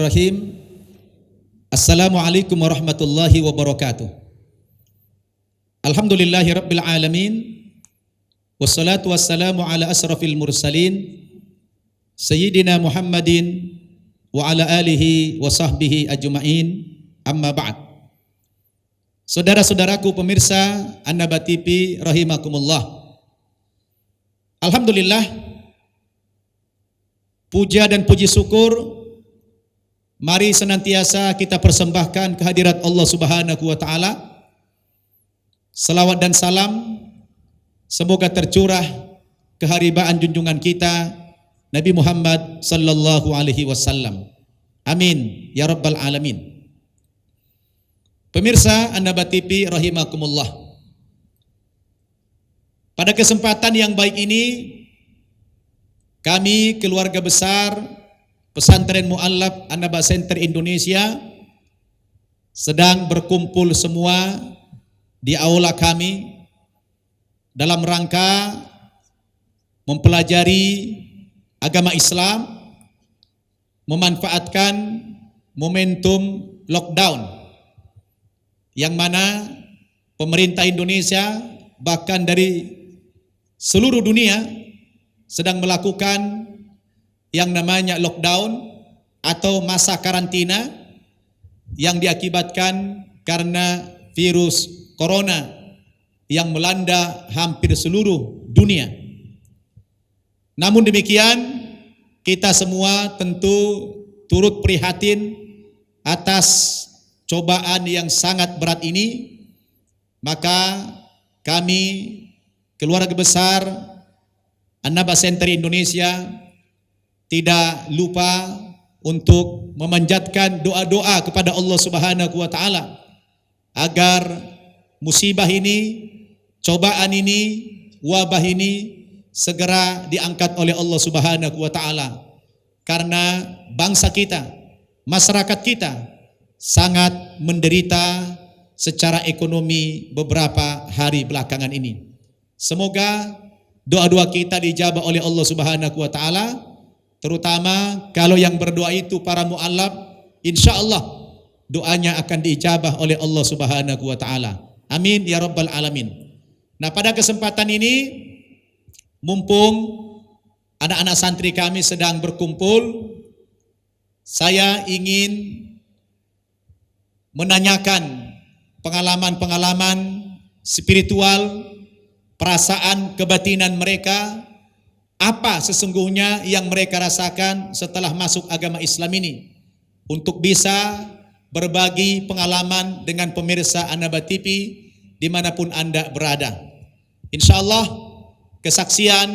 Bismillahirrahmanirrahim. Assalamualaikum warahmatullahi wabarakatuh. Alhamdulillahi rabbil alamin. Wassalatu wassalamu ala asrafil mursalin Sayyidina Muhammadin wa ala alihi wa sahbihi ajma'in. Amma ba'd. Saudara-saudaraku pemirsa An-Naba TV rahimakumullah. Alhamdulillah, puja dan puji syukur mari senantiasa kita persembahkan kehadirat Allah Subhanahu wa taala. Selawat dan salam semoga tercurah keharibaan junjungan kita Nabi Muhammad sallallahu alaihi wasallam. Amin ya rabbal alamin. Pemirsa An-Naba TV rahimakumullah. Pada kesempatan yang baik ini, kami keluarga besar Pesantren Mu'allaf An-Naba Center Indonesia sedang berkumpul semua di aula kami dalam rangka mempelajari agama Islam, memanfaatkan momentum lockdown yang mana pemerintah Indonesia bahkan dari seluruh dunia sedang melakukan yang namanya lockdown atau masa karantina yang diakibatkan karena virus corona yang melanda hampir seluruh dunia. Namun demikian, kita semua tentu turut prihatin atas cobaan yang sangat berat ini. Maka kami keluarga besar An-Naba Center Indonesia tidak lupa untuk memanjatkan doa-doa kepada Allah Subhanahu wa taala agar musibah ini, cobaan ini, wabah ini segera diangkat oleh Allah Subhanahu wa taala, karena bangsa kita, masyarakat kita sangat menderita secara ekonomi beberapa hari belakangan ini. Semoga doa-doa kita dijabah oleh Allah Subhanahu wa taala, terutama kalau yang berdoa itu para mu'allaf, insya Allah doanya akan diijabah oleh Allah Subhanahu wa taala. Amin ya rabbal alamin. Nah, pada kesempatan ini, mumpung anak-anak santri kami sedang berkumpul, saya ingin menanyakan pengalaman-pengalaman spiritual, perasaan kebatinan mereka. Apa sesungguhnya yang mereka rasakan setelah masuk agama Islam ini, untuk bisa berbagi pengalaman dengan pemirsa An-Naba TV dimanapun Anda berada. Insya Allah kesaksian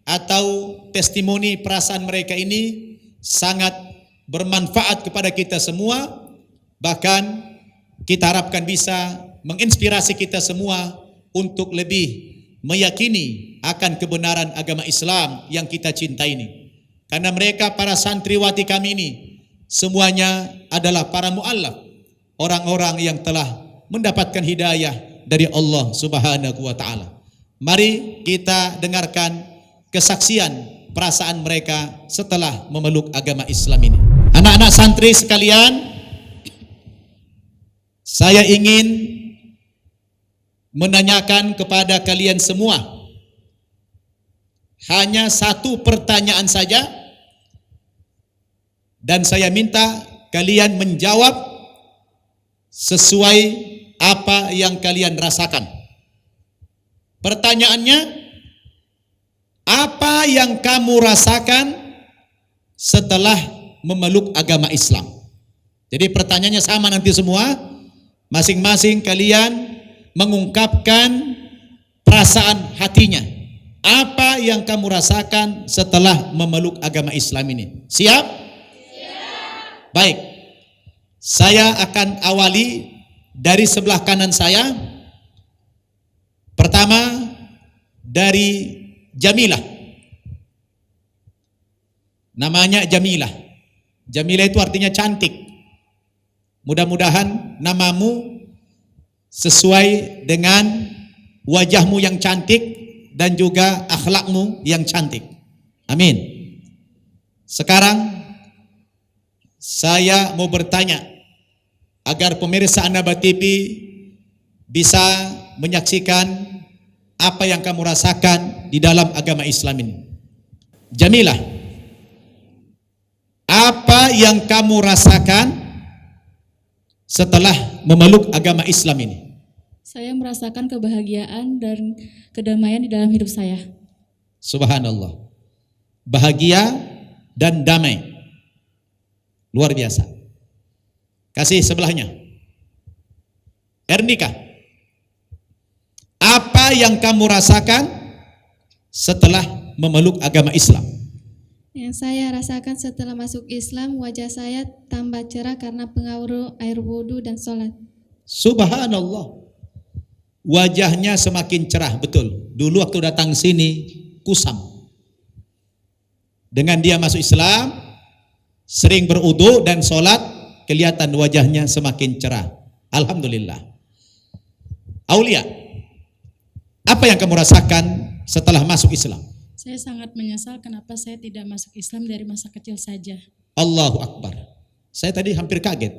atau testimoni perasaan mereka ini sangat bermanfaat kepada kita semua. Bahkan kita harapkan bisa menginspirasi kita semua untuk lebih meyakini akan kebenaran agama Islam yang kita cintai ini. Karena mereka para santriwati kami ini semuanya adalah para mu'allaf, orang-orang yang telah mendapatkan hidayah dari Allah Subhanahu wa taala. Mari kita dengarkan kesaksian perasaan mereka setelah memeluk agama Islam ini. Anak-anak santri sekalian, saya ingin menanyakan kepada kalian semua hanya satu pertanyaan saja, dan saya minta kalian menjawab sesuai apa yang kalian rasakan. Pertanyaannya, apa yang kamu rasakan setelah memeluk agama Islam? Jadi pertanyaannya sama nanti semua, masing-masing kalian mengungkapkan perasaan hatinya. Apa yang kamu rasakan setelah memeluk agama Islam ini? Siap? Siap. Baik. Saya akan awali dari sebelah kanan saya. Pertama dari Jamilah. Namanya Jamilah. Jamilah itu artinya cantik. Mudah-mudahan namamu sesuai dengan wajahmu yang cantik dan juga akhlakmu yang cantik. Amin. Sekarang Saya mau bertanya agar pemirsa An-Naba TV bisa menyaksikan apa yang kamu rasakan di dalam agama Islam ini. Jamilah, apa yang kamu rasakan setelah memeluk agama Islam ini? Saya merasakan kebahagiaan dan kedamaian di dalam hidup saya. Subhanallah. Bahagia dan damai. Luar biasa. Kasih sebelahnya. Ernika, apa yang kamu rasakan setelah memeluk agama Islam? Yang saya rasakan setelah masuk Islam, wajah saya tambah cerah karena pengaruh air wudhu dan sholat. Subhanallah. Wajahnya semakin cerah, betul. Dulu waktu datang sini kusam. Dengan dia masuk Islam, sering berudu dan sholat, kelihatan wajahnya semakin cerah. Alhamdulillah. Aulia, apa yang kamu rasakan setelah masuk Islam? Saya sangat menyesal kenapa saya tidak masuk Islam dari masa kecil saja. Allahu Akbar. Saya tadi hampir kaget.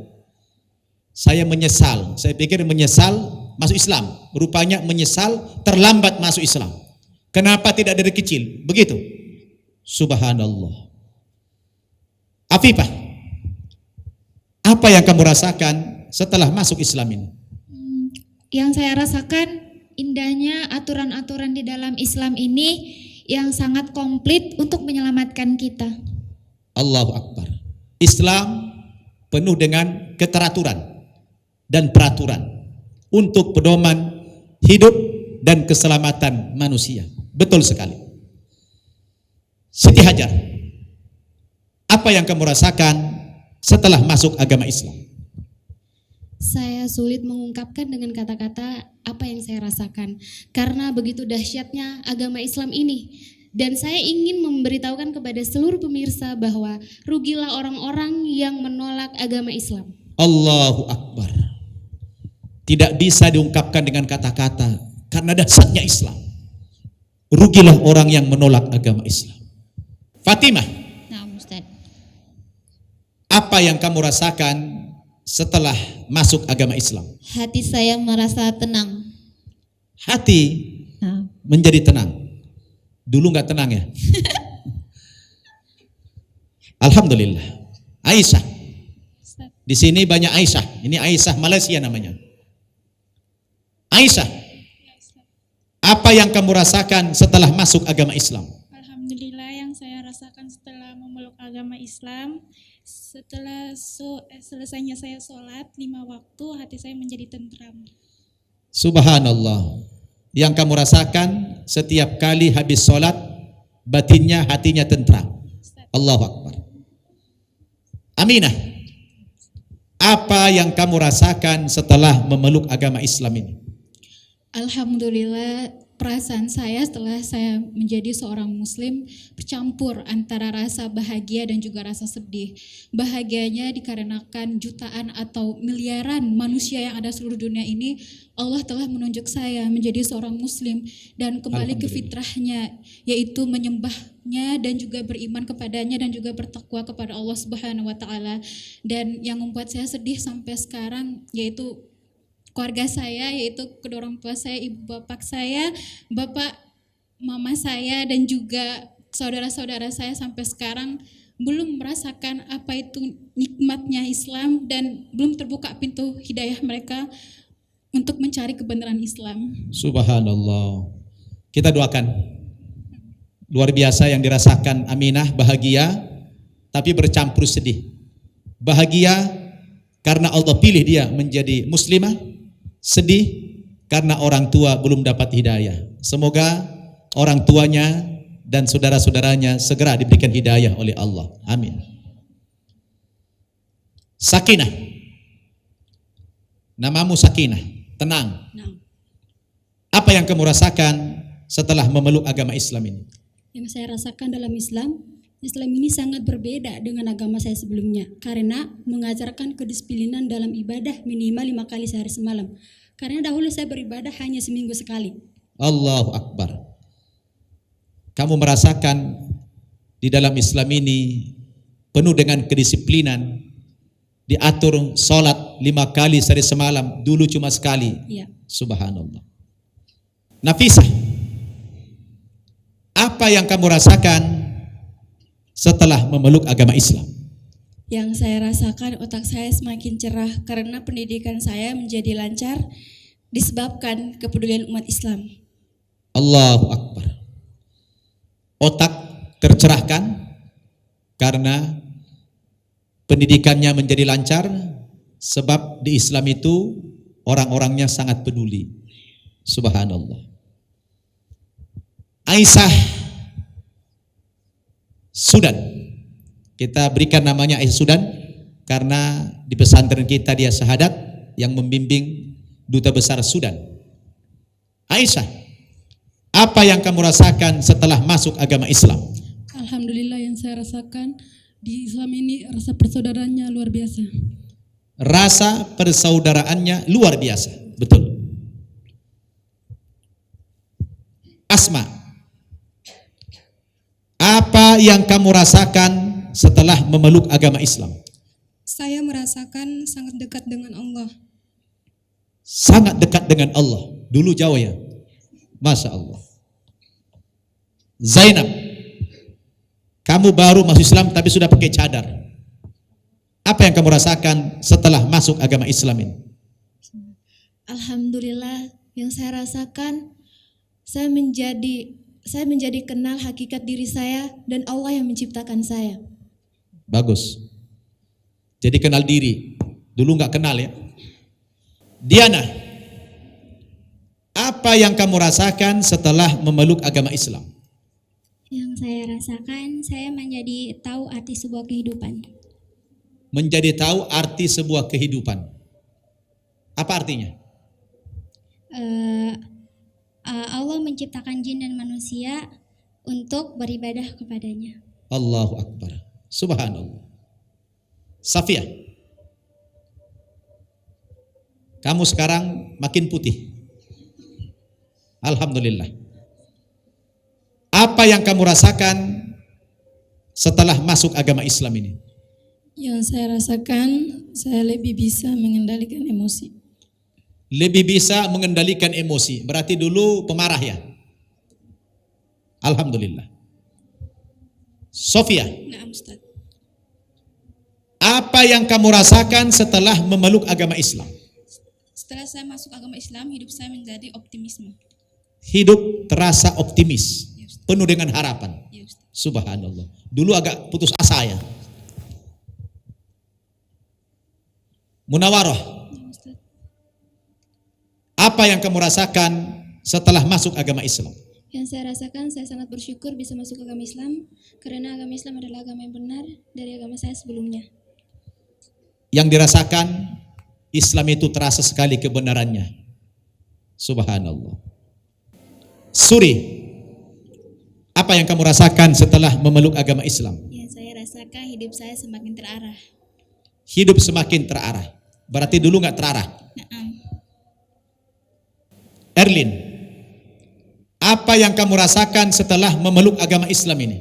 Saya menyesal. Saya pikir menyesal masuk Islam. Rupanya menyesal terlambat masuk Islam. Kenapa tidak dari kecil? Begitu. Subhanallah. Afifah, apa yang kamu rasakan setelah masuk Islam ini? Yang saya rasakan indahnya aturan-aturan di dalam Islam ini yang sangat komplit untuk menyelamatkan kita. Allahu Akbar. Islam penuh dengan keteraturan dan peraturan untuk pedoman hidup dan keselamatan manusia. Betul sekali. Siti Hajar, apa yang kamu rasakan setelah masuk agama Islam? Saya sulit mengungkapkan dengan kata-kata apa yang saya rasakan karena begitu dahsyatnya agama Islam ini. Dan saya ingin memberitahukan kepada seluruh pemirsa bahwa rugilah orang-orang yang menolak agama Islam. Allahu Akbar. Tidak bisa diungkapkan dengan kata-kata karena dasarnya Islam. Rugilah orang yang menolak agama Islam. Fatimah, Nah, Ustaz. apa yang kamu rasakan setelah masuk agama Islam? Hati saya merasa tenang. Hati menjadi tenang. Dulu nggak tenang ya. Alhamdulillah. Aisyah. Di sini banyak Aisyah. Ini Aisyah Malaysia namanya. Aisyah, apa yang kamu rasakan setelah masuk agama Islam? Alhamdulillah, yang saya rasakan setelah memeluk agama Islam, setelah selesainya saya sholat 5 waktu, hati saya menjadi tentram. Subhanallah. Yang kamu rasakan setiap kali habis sholat, batinnya, hatinya tentram. Allahu Akbar. Aminah, apa yang kamu rasakan setelah memeluk agama Islam ini? Alhamdulillah, perasaan saya setelah saya menjadi seorang muslim bercampur antara rasa bahagia dan juga rasa sedih. Bahagianya dikarenakan jutaan atau miliaran manusia yang ada seluruh dunia ini, Allah telah menunjuk saya menjadi seorang muslim dan kembali ke fitrahnya, yaitu menyembahnya dan juga beriman kepadanya dan juga bertakwa kepada Allah Subhanahu wa taala. Dan yang membuat saya sedih sampai sekarang yaitu keluarga saya, yaitu kedua orang tua saya, ibu bapak saya, bapak mama saya dan juga saudara-saudara saya sampai sekarang belum merasakan apa itu nikmatnya Islam dan belum terbuka pintu hidayah mereka untuk mencari kebenaran Islam. Subhanallah. Kita doakan. Luar biasa yang dirasakan Aminah, bahagia tapi bercampur sedih. Bahagia karena Allah pilih dia menjadi muslimah, sedih karena orang tua belum dapat hidayah. Semoga orang tuanya dan saudara-saudaranya segera diberikan hidayah oleh Allah. Amin. Sakinah. Namamu Sakinah, tenang. Apa yang kamu rasakan setelah memeluk agama Islam ini? Yang saya rasakan dalam Islam ini sangat berbeda dengan agama saya sebelumnya karena mengajarkan kedisiplinan dalam ibadah minimal 5 kali sehari semalam. Karena dahulu saya beribadah hanya seminggu sekali. Allahu Akbar. Kamu merasakan di dalam Islam ini penuh dengan kedisiplinan diatur sholat 5 kali sehari semalam, dulu cuma sekali. Iya. Subhanallah. Nafisah, apa yang kamu rasakan setelah memeluk agama Islam? Yang saya rasakan otak saya semakin cerah karena pendidikan saya menjadi lancar disebabkan kepedulian umat Islam. Allahu Akbar. Otak tercerahkan karena pendidikannya menjadi lancar, sebab di Islam itu orang-orangnya sangat peduli. Subhanallah. Aisyah Sudan, kita berikan namanya Aisyah Sudan karena di pesantren kita dia syahadat yang membimbing duta besar Sudan. Aisyah, apa yang kamu rasakan setelah masuk agama Islam? Alhamdulillah, yang saya rasakan di Islam ini rasa persaudaraannya luar biasa. Rasa persaudaraannya luar biasa, betul. Asma, apa yang kamu rasakan setelah memeluk agama Islam? Saya merasakan sangat dekat dengan Allah. Sangat dekat dengan Allah. Dulu Jawa ya? Masya Allah. Zainab, kamu baru masuk Islam tapi sudah pakai cadar. Apa yang kamu rasakan setelah masuk agama Islam ini? Alhamdulillah, yang saya rasakan saya menjadi kenal hakikat diri saya dan Allah yang menciptakan saya. Bagus. Jadi kenal diri. Dulu nggak kenal ya. Diana, apa yang kamu rasakan setelah memeluk agama Islam? Yang saya rasakan, saya menjadi tahu arti sebuah kehidupan. Menjadi tahu arti sebuah kehidupan. Apa artinya? Allah menciptakan jin dan manusia untuk beribadah kepadanya. Allahu Akbar. Subhanallah. Safia, kamu sekarang makin putih. Alhamdulillah. Apa yang kamu rasakan setelah masuk agama Islam ini? Yang saya rasakan, saya lebih bisa mengendalikan emosi. Lebih bisa mengendalikan emosi. Berarti dulu pemarah ya? Alhamdulillah. Sofia, Nah, Ustaz. apa yang kamu rasakan setelah memeluk agama Islam? Setelah saya masuk agama Islam, hidup saya menjadi optimisme. Hidup terasa optimis, penuh dengan harapan. Ya, Ustaz. Subhanallah. Dulu agak putus asa ya. Munawarah, Ya, Ustaz. apa yang kamu rasakan setelah masuk agama Islam? Yang saya rasakan, saya sangat bersyukur bisa masuk ke agama Islam karena agama Islam adalah agama yang benar dari agama saya sebelumnya. Yang dirasakan, Islam itu terasa sekali kebenarannya. Subhanallah. Suri, apa yang kamu rasakan setelah memeluk agama Islam? Yang saya rasakan hidup saya semakin terarah. Hidup semakin terarah. Berarti dulu nggak terarah. Naam. Erlin, apa yang kamu rasakan setelah memeluk agama Islam ini?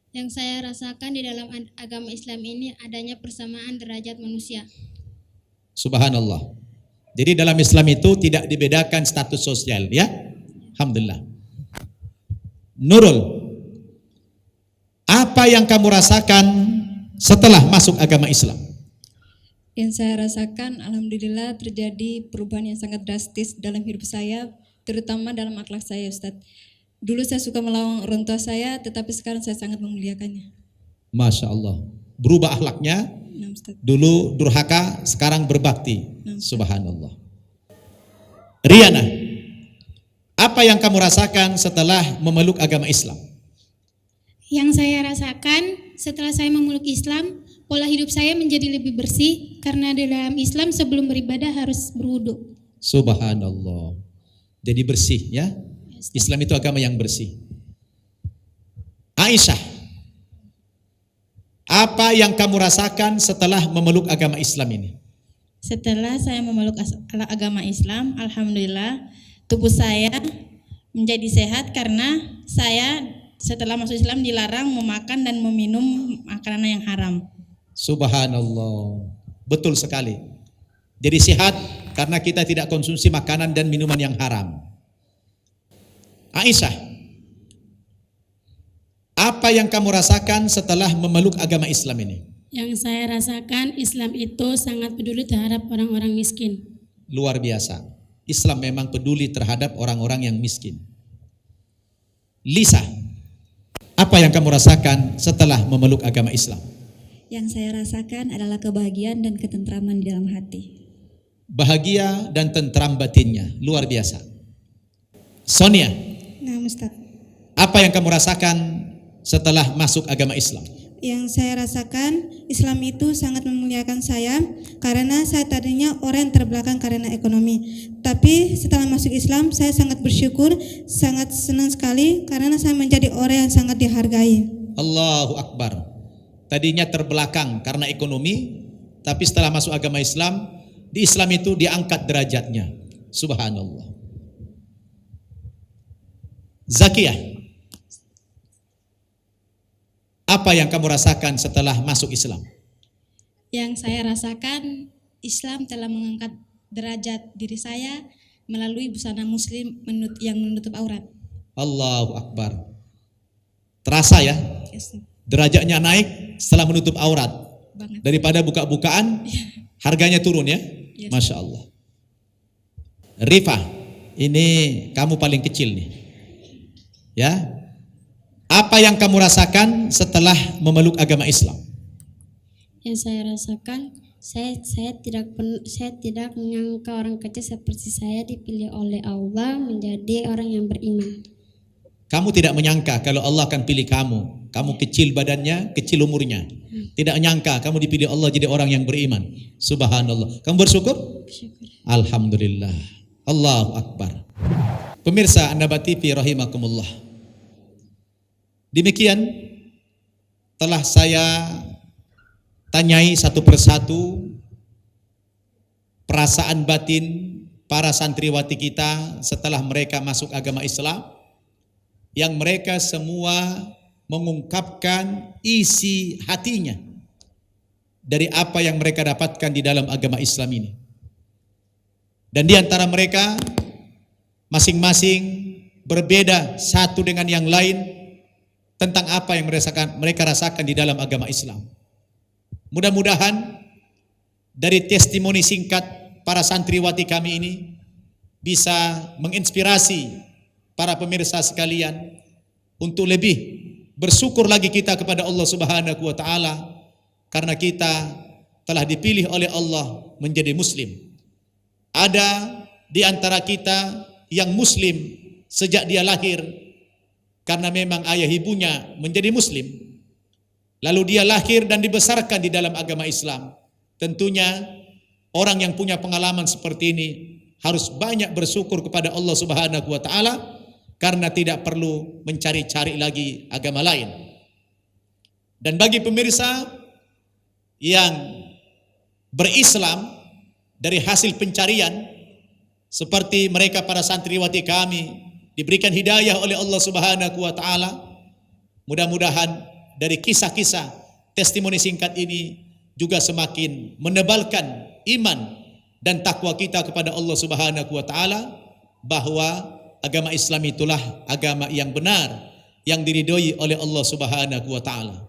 Yang saya rasakan di dalam agama Islam ini adanya persamaan derajat manusia. Subhanallah. Jadi dalam Islam itu tidak dibedakan status sosial ya. Alhamdulillah. Nurul, apa yang kamu rasakan setelah masuk agama Islam? Yang saya rasakan, alhamdulillah terjadi perubahan yang sangat drastis dalam hidup saya, terutama dalam akhlak saya, Ustadz. Dulu saya suka melawan orang tua saya, tetapi sekarang saya sangat memuliakannya. Masya Allah. Berubah akhlaknya. Nah, Ustadz. Dulu durhaka, sekarang berbakti. Nah. Subhanallah. Riana, apa yang kamu rasakan setelah memeluk agama Islam? Yang saya rasakan setelah saya memeluk Islam, pola hidup saya menjadi lebih bersih karena di dalam Islam sebelum beribadah harus berwudu. Subhanallah. Jadi bersih ya. Islam itu agama yang bersih. Aisyah, apa yang kamu rasakan setelah memeluk agama Islam ini? Setelah saya memeluk agama Islam, alhamdulillah tubuh saya menjadi sehat karena saya setelah masuk Islam dilarang memakan dan meminum makanan yang haram. Subhanallah. Betul sekali. Jadi sehat karena kita tidak konsumsi makanan dan minuman yang haram. Aisyah, apa yang kamu rasakan setelah memeluk agama Islam ini? Yang saya rasakan, Islam itu sangat peduli terhadap orang-orang miskin. Luar biasa. Islam memang peduli terhadap orang-orang yang miskin. Lisa, apa yang kamu rasakan setelah memeluk agama Islam? Yang saya rasakan adalah kebahagiaan dan ketentraman di dalam hati. Bahagia dan tentram batinnya, luar biasa. Sonia, Nah, Ustaz, apa yang kamu rasakan setelah masuk agama Islam? yang saya rasakan Islam itu sangat memuliakan saya karena saya tadinya orang yang terbelakang karena ekonomi. Tapi setelah masuk Islam saya sangat bersyukur, sangat senang sekali karena saya menjadi orang yang sangat dihargai. Allahu Akbar. Tadinya terbelakang karena ekonomi, tapi setelah masuk agama Islam, di Islam itu diangkat derajatnya. Subhanallah. Zakiyah, apa yang kamu rasakan setelah masuk Islam? Yang saya rasakan, Islam telah mengangkat derajat diri saya melalui busana muslim yang menutup aurat. Allahu Akbar. Terasa ya, derajatnya naik setelah menutup aurat. Banget. Daripada buka-bukaan, harganya turun ya. Yes. Masya Allah. Rifa, ini kamu paling kecil nih. Ya, apa yang kamu rasakan setelah memeluk agama Islam? Yang saya rasakan, saya tidak menyangka orang kecil seperti saya dipilih oleh Allah menjadi orang yang beriman. Kamu tidak menyangka kalau Allah akan pilih kamu. Kamu kecil badannya, kecil umurnya. Tidak menyangka kamu dipilih Allah jadi orang yang beriman. Subhanallah. Kamu bersyukur? Alhamdulillah. Allahu Akbar. Pemirsa An-Naba TV rahimakumullah. Demikian telah saya tanyai satu persatu perasaan batin para santriwati kita setelah mereka masuk agama Islam, yang mereka semua mengungkapkan isi hatinya dari apa yang mereka dapatkan di dalam agama Islam ini. Dan di antara mereka masing-masing berbeda satu dengan yang lain tentang apa yang mereka rasakan di dalam agama Islam. Mudah-mudahan dari testimoni singkat para santriwati kami ini bisa menginspirasi para pemirsa sekalian untuk lebih bersyukur lagi kita kepada Allah Subhanahu wa taala karena kita telah dipilih oleh Allah menjadi muslim. Ada di antara kita yang muslim sejak dia lahir karena memang ayah ibunya menjadi muslim. Lalu dia lahir dan dibesarkan di dalam agama Islam. Tentunya orang yang punya pengalaman seperti ini harus banyak bersyukur kepada Allah Subhanahu wa taala karena tidak perlu mencari-cari lagi agama lain. Dan bagi pemirsa yang berislam dari hasil pencarian seperti mereka para santriwati kami diberikan hidayah oleh Allah Subhanahu wa taala, mudah-mudahan dari kisah-kisah testimoni singkat ini juga semakin menebalkan iman dan takwa kita kepada Allah Subhanahu wa taala bahwa agama Islam itulah agama yang benar yang diridhoi oleh Allah Subhanahu wa taala.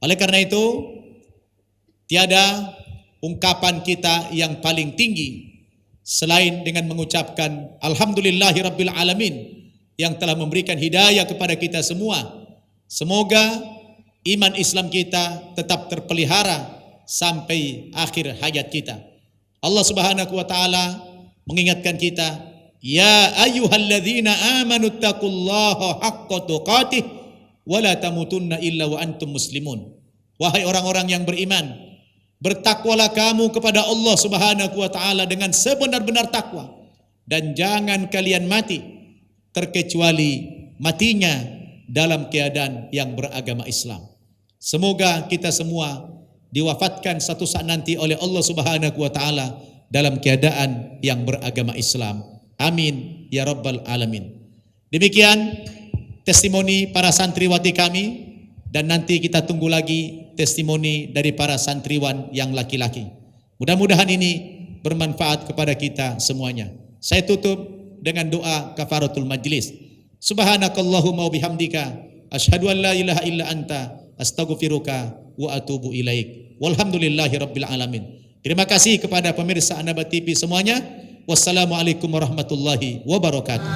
Oleh karena itu, tiada ungkapan kita yang paling tinggi selain dengan mengucapkan alhamdulillahirabbil alamin yang telah memberikan hidayah kepada kita semua. Semoga iman Islam kita tetap terpelihara sampai akhir hayat kita. Allah Subhanahu wa taala mengingatkan kita, ya ayyuhalladzina amanu taqullaha haqqa tuqatih wa la tamutunna illa wa antum muslimun. Wahai orang-orang yang beriman, bertakwalah kamu kepada Allah Subhanahu wa taala dengan sebenar-benar takwa dan jangan kalian mati terkecuali matinya dalam keadaan yang beragama Islam. Semoga kita semua diwafatkan satu saat nanti oleh Allah Subhanahu wa taala dalam keadaan yang beragama Islam. Amin ya rabbal alamin. Demikian testimoni para santriwati kami dan nanti kita tunggu lagi testimoni dari para santriwan yang laki-laki. Mudah-mudahan ini bermanfaat kepada kita semuanya. Saya tutup dengan doa kafaratul majlis. Subhanakallahumma wa bihamdika asyhadu an la ilaha illa anta astaghfiruka wa atubu ilaik. Walhamdulillahi rabbil alamin. Terima kasih kepada pemirsa Anaba TV semuanya. Wassalamualaikum warahmatullahi wabarakatuh.